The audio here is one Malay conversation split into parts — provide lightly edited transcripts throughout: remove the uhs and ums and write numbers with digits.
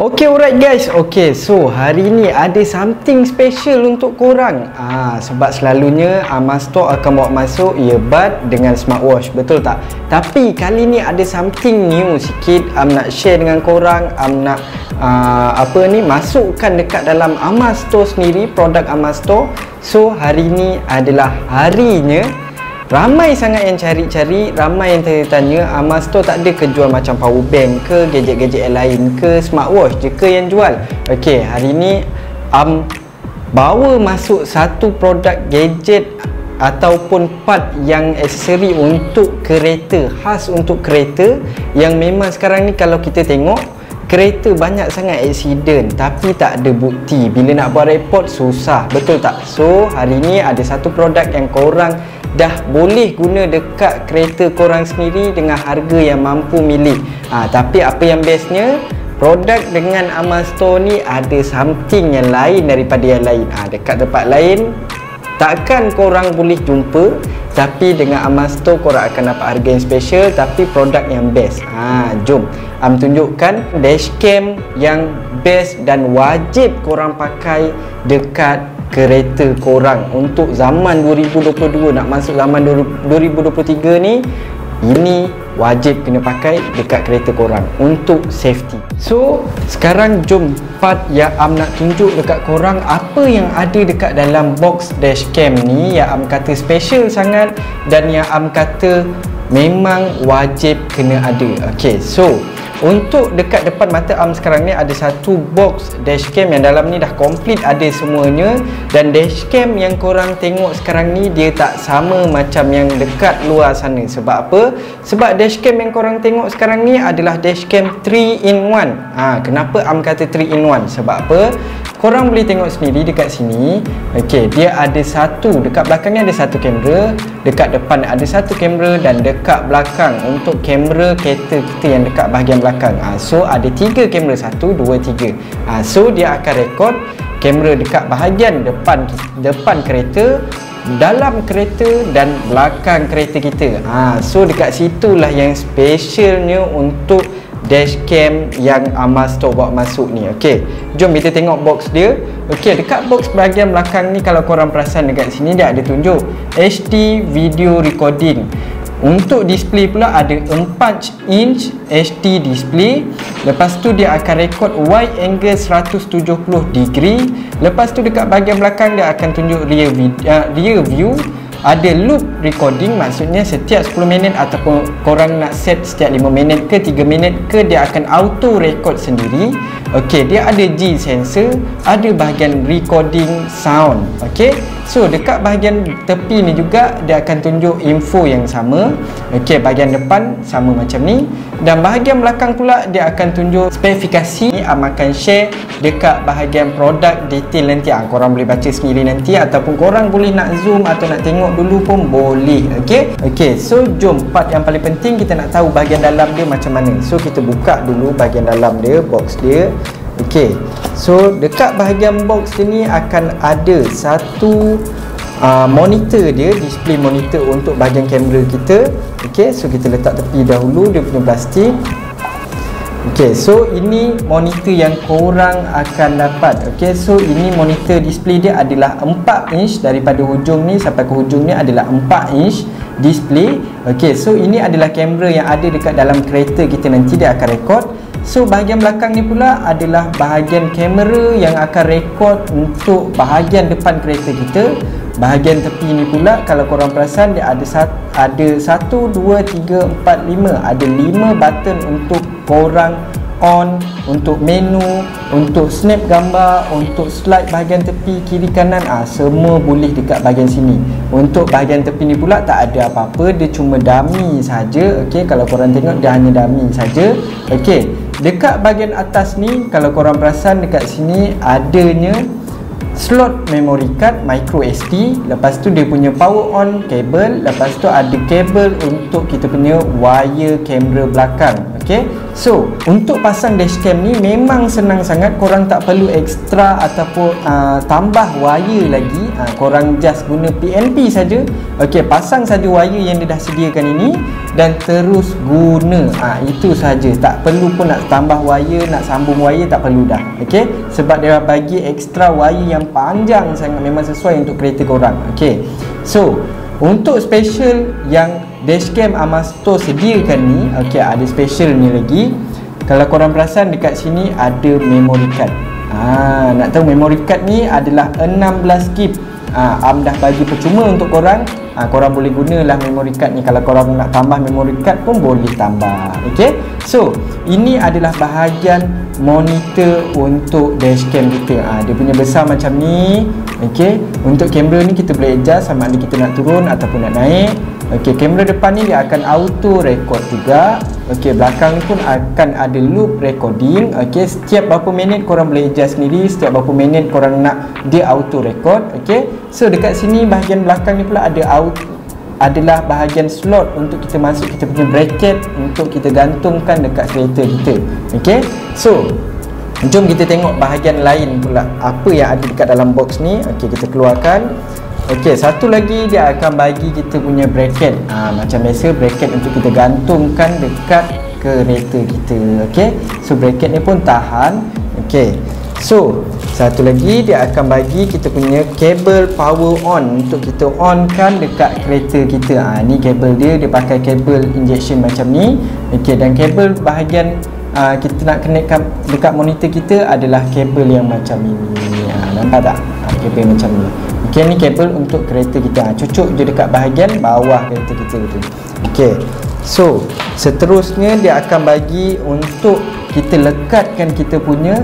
Alright guys. So hari ni ada something special untuk korang. Sebab selalunya Amastore akan bawa masuk earbud dengan smartwatch, betul tak? Tapi kali ni ada something new sikit. Nak share dengan korang. Nak masukkan dekat dalam Amastore sendiri, produk Amastore. So hari ni adalah harinya. Ramai sangat yang cari-cari, ramai yang tanya-tanya, Amastore tak ada ke jual macam power bank ke, gadget-gadget yang lain ke, smartwatch je ke yang jual? Hari ni bawa masuk satu produk gadget ataupun part yang aksesori untuk kereta, khas untuk kereta, yang memang sekarang ni kalau kita tengok kereta banyak sangat accident tapi tak ada bukti. Bila nak buat report susah, betul tak? So hari ni ada satu produk yang korang dah boleh guna dekat kereta korang sendiri dengan harga yang mampu milik. Tapi apa yang bestnya, produk dengan Amastore ni ada something yang lain daripada yang lain. Dekat tempat lain takkan korang boleh jumpa, tapi dengan Amastore korang akan dapat harga yang special tapi produk yang best. Jom tunjukkan dashcam yang best dan wajib korang pakai dekat kereta korang untuk zaman 2022 nak masuk zaman 2023 ni. Ini wajib kena pakai dekat kereta korang untuk safety. So sekarang jom part yang nak tunjuk dekat korang apa yang ada dekat dalam box dashcam ni, yang kata special sangat dan yang kata memang wajib kena ada. So untuk dekat depan mata sekarang ni ada satu box dashcam yang dalam ni dah komplit ada semuanya. Dan dashcam yang korang tengok sekarang ni dia tak sama macam yang dekat luar sana. Sebab apa? Sebab dashcam yang korang tengok sekarang ni adalah dashcam 3-in-1. Kenapa kata 3-in-1? Sebab apa? Korang boleh tengok sendiri dekat sini. Dia ada satu, dekat belakang ni ada satu kamera, dekat depan ada satu kamera, dan dekat belakang untuk kamera kereta kita yang dekat bahagian belakang. So ada 3 kamera, 1, 2, 3. So dia akan rekod kamera dekat bahagian depan kereta, dalam kereta dan belakang kereta kita. So dekat situlah yang specialnya untuk dashcam yang Amastore bawa masuk ni. Jom kita tengok box dia. Dekat box bahagian belakang ni kalau korang perasan dekat sini dia ada tunjuk HD video recording. Untuk display pula ada 4-inch HD display. Lepas tu dia akan rekod wide angle 170 degree. Lepas tu dekat bahagian belakang dia akan tunjuk rear view. Ada loop recording, maksudnya setiap 10 minit ataupun korang nak set setiap 5 minit ke 3 minit ke, dia akan auto record sendiri. Dia ada G sensor, ada bahagian recording sound. So dekat bahagian tepi ni juga dia akan tunjuk info yang sama. Bahagian depan sama macam ni, dan bahagian belakang pula dia akan tunjuk spesifikasi. Ni akan share dekat bahagian produk detail nanti. Korang boleh baca sendiri nanti, ataupun korang boleh nak zoom atau nak tengok dulu pun boleh. So jom part yang paling penting, kita nak tahu bahagian dalam dia macam mana. So kita buka dulu bahagian dalam dia, box dia. So dekat bahagian box ni akan ada satu monitor dia, display monitor untuk bahagian kamera kita. So kita letak tepi dahulu dia punya plastik. So ini monitor yang korang akan dapat. So ini monitor display dia adalah 4 inch, daripada hujung ni sampai ke hujung ni adalah 4 inch display. So ini adalah kamera yang ada dekat dalam kereta kita, nanti dia akan rekod. So bahagian belakang ni pula adalah bahagian kamera yang akan rekod untuk bahagian depan kereta kita. Bahagian tepi ni pula kalau korang perasan dia ada 1, 2, 3, 4, 5. Ada 5 button untuk korang on, untuk menu, untuk snap gambar, untuk slide bahagian tepi kiri kanan. Semua boleh dekat bahagian sini. Untuk bahagian tepi ni pula tak ada apa-apa, dia cuma dummy saja. Kalau korang tengok dia hanya dummy saja. Dekat bahagian atas ni kalau korang perasan dekat sini adanya slot memory card micro SD. Lepas tu dia punya power on kabel. Lepas tu ada kabel untuk kita punya wire kamera belakang. So untuk pasang dashcam ni memang senang sangat. Korang tak perlu ekstra ataupun tambah wire lagi. korang just guna PNP saja. Okey, pasang saja wire yang dia dah sediakan ini dan terus guna. Itu saja, tak perlu pun nak tambah wire, nak sambung wire, tak perlu dah. Okey, sebab dia bagi extra wire yang panjang sangat, memang sesuai untuk kereta korang. Okey, so untuk special yang dashcam Amasto sediakan ni, okey, ada special ni lagi. Kalau korang perasan dekat sini ada memory card. Nak tahu memory card ni adalah 16 GB. Am dah bagi percuma untuk korang. Korang boleh gunalah memory card ni. Kalau korang nak tambah memory card pun boleh tambah. Okey, so ini adalah bahagian monitor untuk dashcam kita. Dia punya besar macam ni. Okey, untuk kamera ni kita boleh adjust sama ada kita nak turun ataupun nak naik. Okey, kamera depan ni dia akan auto record juga. Okey, belakang ni pun akan ada loop recording. Okey, setiap berapa minit korang boleh adjust sendiri, setiap berapa minit korang nak dia auto record. Okey, so dekat sini bahagian belakang ni pula adalah bahagian slot untuk kita masuk kita punya bracket untuk kita gantungkan dekat kereta kita. Okey, so jom kita tengok bahagian lain pula apa yang ada dekat dalam box ni. Okey, kita keluarkan. Okey, satu lagi dia akan bagi kita punya bracket. Macam biasa bracket untuk kita gantungkan dekat kereta kita. Okey, so bracket ni pun tahan. Okey, so satu lagi dia akan bagi kita punya kabel power on untuk kita onkan dekat kereta kita. Ni kabel dia pakai kabel injection macam ni. Okey, dan kabel bahagian kita nak connectkan dekat monitor kita adalah kabel yang macam ini. Nampak tak? Kabel macam ni. Okey, ni kabel untuk kereta kita. Cucuk je dekat bahagian bawah kereta kita tu. Okey, so seterusnya dia akan bagi untuk kita lekatkan kita punya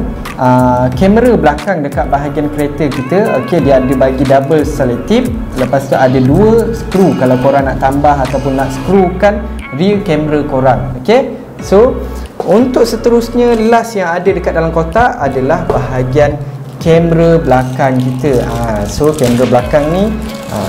kamera belakang dekat bahagian kereta kita. Okey, dia ada bagi double selotip. Lepas tu ada 2 skru kalau korang nak tambah ataupun nak skrukan rear kamera korang. Okey, so untuk seterusnya last yang ada dekat dalam kotak adalah bahagian kamera belakang kita. So kamera belakang ni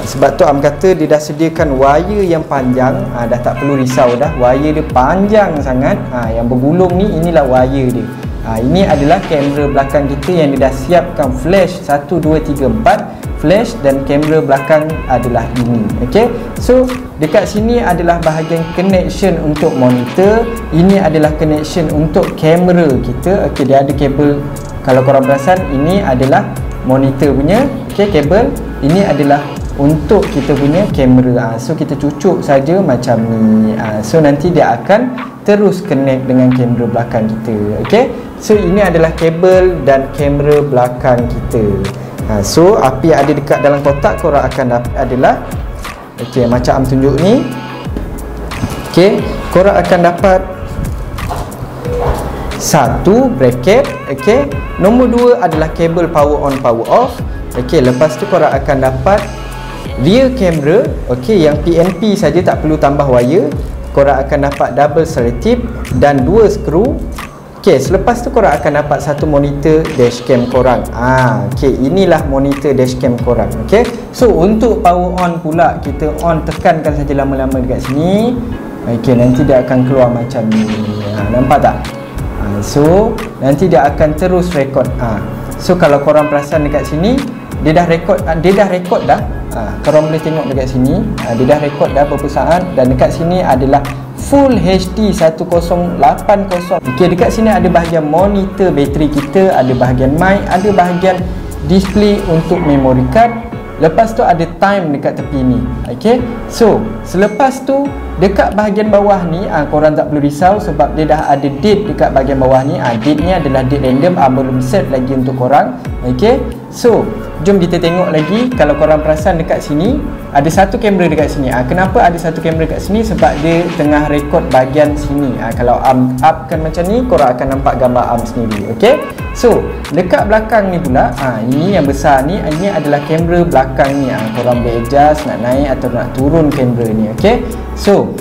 sebab tu Am kata dia dah sediakan wire yang panjang. Dah tak perlu risau dah, wire dia panjang sangat. Yang bergulung ni inilah wire dia. Ini adalah kamera belakang kita yang dia dah siapkan flash 1, 2, 3, 4 flash dan kamera belakang adalah ini. Okey, so dekat sini adalah bahagian connection untuk monitor. Ini adalah connection untuk kamera kita. Okey, dia ada kabel. Kalau korang perasan, ini adalah monitor punya kabel. Ini adalah untuk kita punya kamera. So kita cucuk saja macam ni. So nanti dia akan terus connect dengan kamera belakang kita. Okey, so ini adalah kabel dan kamera belakang kita. So apa yang ada dekat dalam kotak korang akan dapat adalah macam Am tunjuk ni. Okey, korang akan dapat satu bracket. Okey, nombor 2 adalah kabel power on power off. Okey, lepas tu korang akan dapat rear camera. Okey, yang PNP saja, tak perlu tambah wire. Korang akan dapat double selotip dan 2 skru. Okey, selepas tu korang akan dapat satu monitor dashcam korang. Okey, inilah monitor dashcam korang. Okey, so untuk power on pula, kita on, tekankan saja lama-lama dekat sini. Okey, nanti dia akan keluar macam ni. Nampak tak? So nanti dia akan terus record. So kalau korang perasan dekat sini, dia dah record dah. Korang boleh tengok dekat sini, dia dah record dah beberapa saat. Dan dekat sini adalah Full HD 1080. Okey, dekat sini ada bahagian monitor bateri kita, ada bahagian mic, ada bahagian display untuk memory card. Lepas tu ada time dekat tepi ni. Okey, so selepas tu dekat bahagian bawah ni, korang tak perlu risau sebab dia dah ada date dekat bahagian bawah ni. Date ni adalah date random, belum set lagi untuk korang. Okey, so jom kita tengok lagi. Kalau korang perasan dekat sini ada satu kamera dekat sini. Kenapa ada satu kamera dekat sini? Sebab dia tengah rekod bahagian sini. Kalau Am upkan macam ni, korang akan nampak gambar Am sendiri. Okey, so dekat belakang ni pula, ini yang besar ni, ini adalah kamera belakang ni. Korang boleh adjust nak naik atau nak turun kamera ni. Okey, so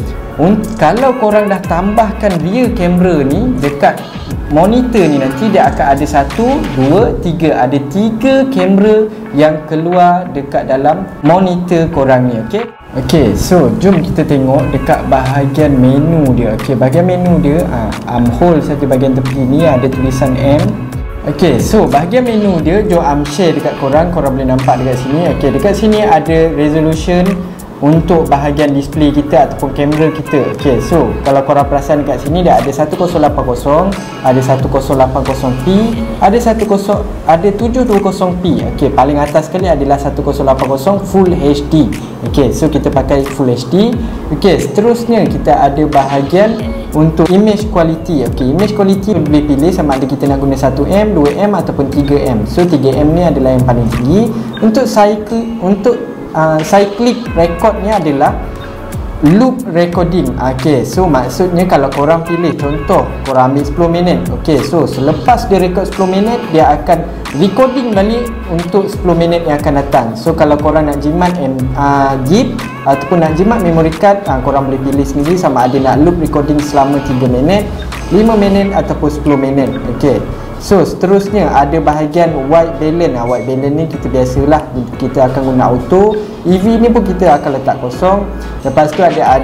kalau korang dah tambahkan rear kamera ni dekat monitor ni, nanti dia akan ada 1, 2, 3. Ada 3 kamera yang keluar dekat dalam monitor korang ni. Okey, okey, so jom kita tengok dekat bahagian menu dia. Okey, bahagian menu dia, hold saja bahagian tepi ni ada tulisan M. Okey, so bahagian menu dia jom share dekat korang boleh nampak dekat sini. Okey, dekat sini ada resolution untuk bahagian display kita ataupun kamera kita. Okey, so kalau korang perasan dekat sini dia ada 1080, ada 1080p, ada 720p. Okey, paling atas sekali adalah 1080 Full HD. Okey, so kita pakai Full HD. Okey, seterusnya kita ada bahagian untuk image quality. Okey, image quality boleh pilih sama ada kita nak guna 1M, 2M ataupun 3M. So 3M ni adalah yang paling tinggi. Untuk cyclic record ni adalah loop recording. Okey, so maksudnya kalau korang pilih contoh korang ambil 10 minit. Okey, so selepas dia record 10 minit dia akan recording balik untuk 10 minit yang akan datang. So kalau korang nak jimat zip ataupun nak jimat memory card, korang boleh pilih sendiri sama ada nak loop recording selama 3 minit, 5 minit ataupun 10 minit. Okey, so seterusnya ada bahagian white balance. White balance ni kita biasalah kita akan guna auto. EV ni pun kita akan letak kosong. Lepas tu ada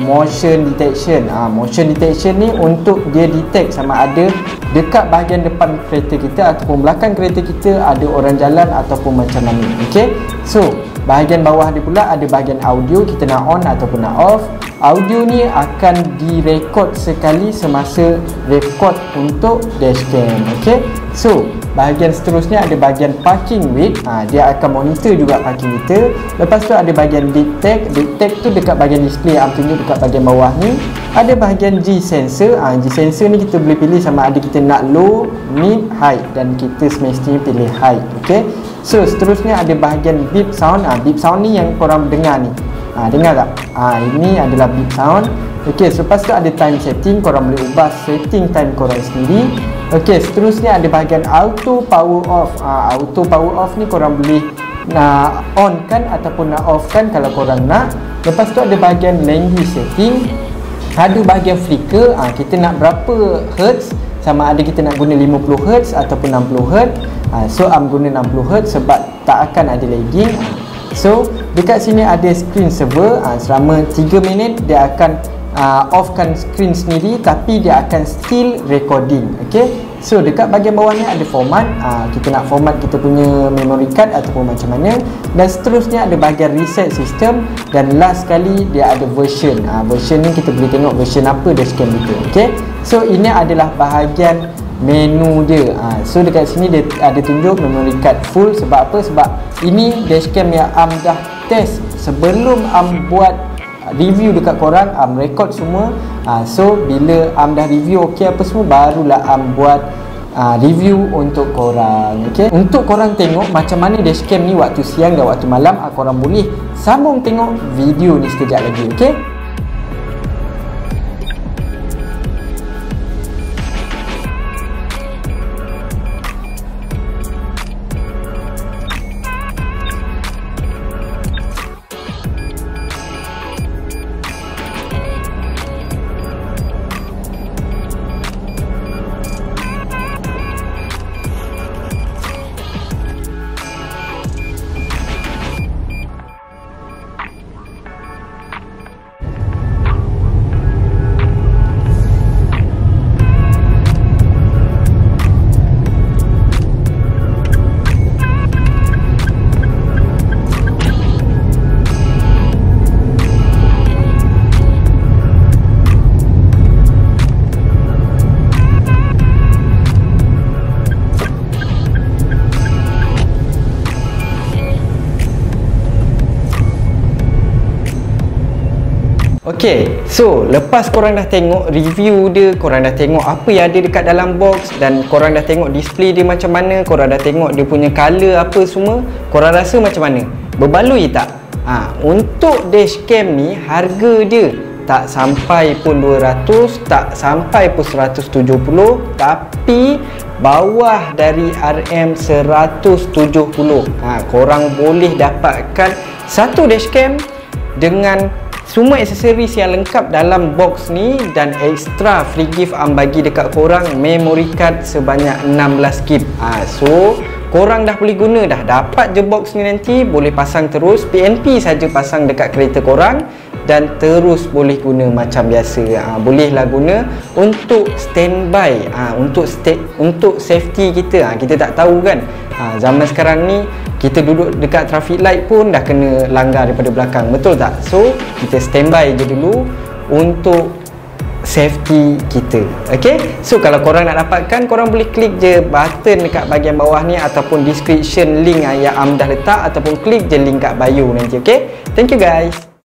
motion detection. Motion detection ni untuk dia detect sama ada dekat bahagian depan kereta kita ataupun belakang kereta kita ada orang jalan ataupun macam mana. Okey, so bahagian bawah dia pula ada bahagian audio, kita nak on ataupun nak off. Audio ni akan direkod sekali semasa rekod untuk dashcam. Okey, so bahagian seterusnya ada bahagian parking wait. Dia akan monitor juga parking kita. Lepas tu ada bahagian detect. Detect tu dekat bahagian display yang tunjuk dekat bahagian bawah ni. Ada bahagian G sensor. G sensor ni kita boleh pilih sama ada kita nak low, mid, high, dan kita semestinya pilih high. Okey, so seterusnya ada bahagian beep sound. Beep sound ni yang korang dengar ni. Dengar tak? Ini adalah beep sound. Okey, selepas tu ada time setting. Korang boleh ubah setting time korang sendiri. Okey, seterusnya ada bahagian auto power off. Auto power off ni korang boleh nak on kan ataupun nak off kan kalau korang nak. Lepas tu ada bahagian language setting. Ada bahagian flicker. Kita nak berapa hertz, sama ada kita nak guna 50 Hz ataupun 60 Hz. So guna 60 Hz sebab tak akan ada lagging. So dekat sini ada screen saver. Selama 3 minit dia akan offkan screen sendiri tapi dia akan still recording. Okey, so dekat bahagian bawah ni ada format. Kita nak format kita punya memory card ataupun macam mana. Dan seterusnya ada bahagian reset system. Dan last sekali dia ada version. Version ni kita boleh tengok version apa dashcam kita. Okey, so ini adalah bahagian menu dia. So dekat sini dia ada tunjuk memory card full. Sebab apa? Sebab ini dashcam yang dah test sebelum buat review dekat korang. Record semua. So bila dah review okey apa semua, barulah buat review untuk korang. Okey, untuk korang tengok macam mana dashcam ni waktu siang dan waktu malam, korang boleh sambung tengok video ni sekejap lagi. Okey, Okey, so lepas korang dah tengok review dia, korang dah tengok apa yang ada dekat dalam box dan korang dah tengok display dia macam mana, korang dah tengok dia punya color apa semua, korang rasa macam mana? Berbaloi tak? Untuk dashcam ni harga dia tak sampai pun 200, tak sampai pun 170, tapi bawah dari RM170. Korang boleh dapatkan satu dashcam dengan semua aksesoris yang lengkap dalam box ni, dan extra free gift bagi dekat korang memory card sebanyak 16GB. So korang dah boleh guna dah. Dapat je box ni nanti boleh pasang terus. PNP saja pasang dekat kereta korang. dan terus boleh guna macam biasa. Bolehlah guna untuk standby, untuk safety kita. Kita tak tahu kan, zaman sekarang ni kita duduk dekat traffic light pun dah kena langgar daripada belakang, betul tak? So kita standby je dulu untuk safety kita. Okay, so kalau korang nak dapatkan, korang boleh klik je button dekat bahagian bawah ni ataupun description link yang Am dah letak, ataupun klik je link kat bio nanti. Okay, thank you guys.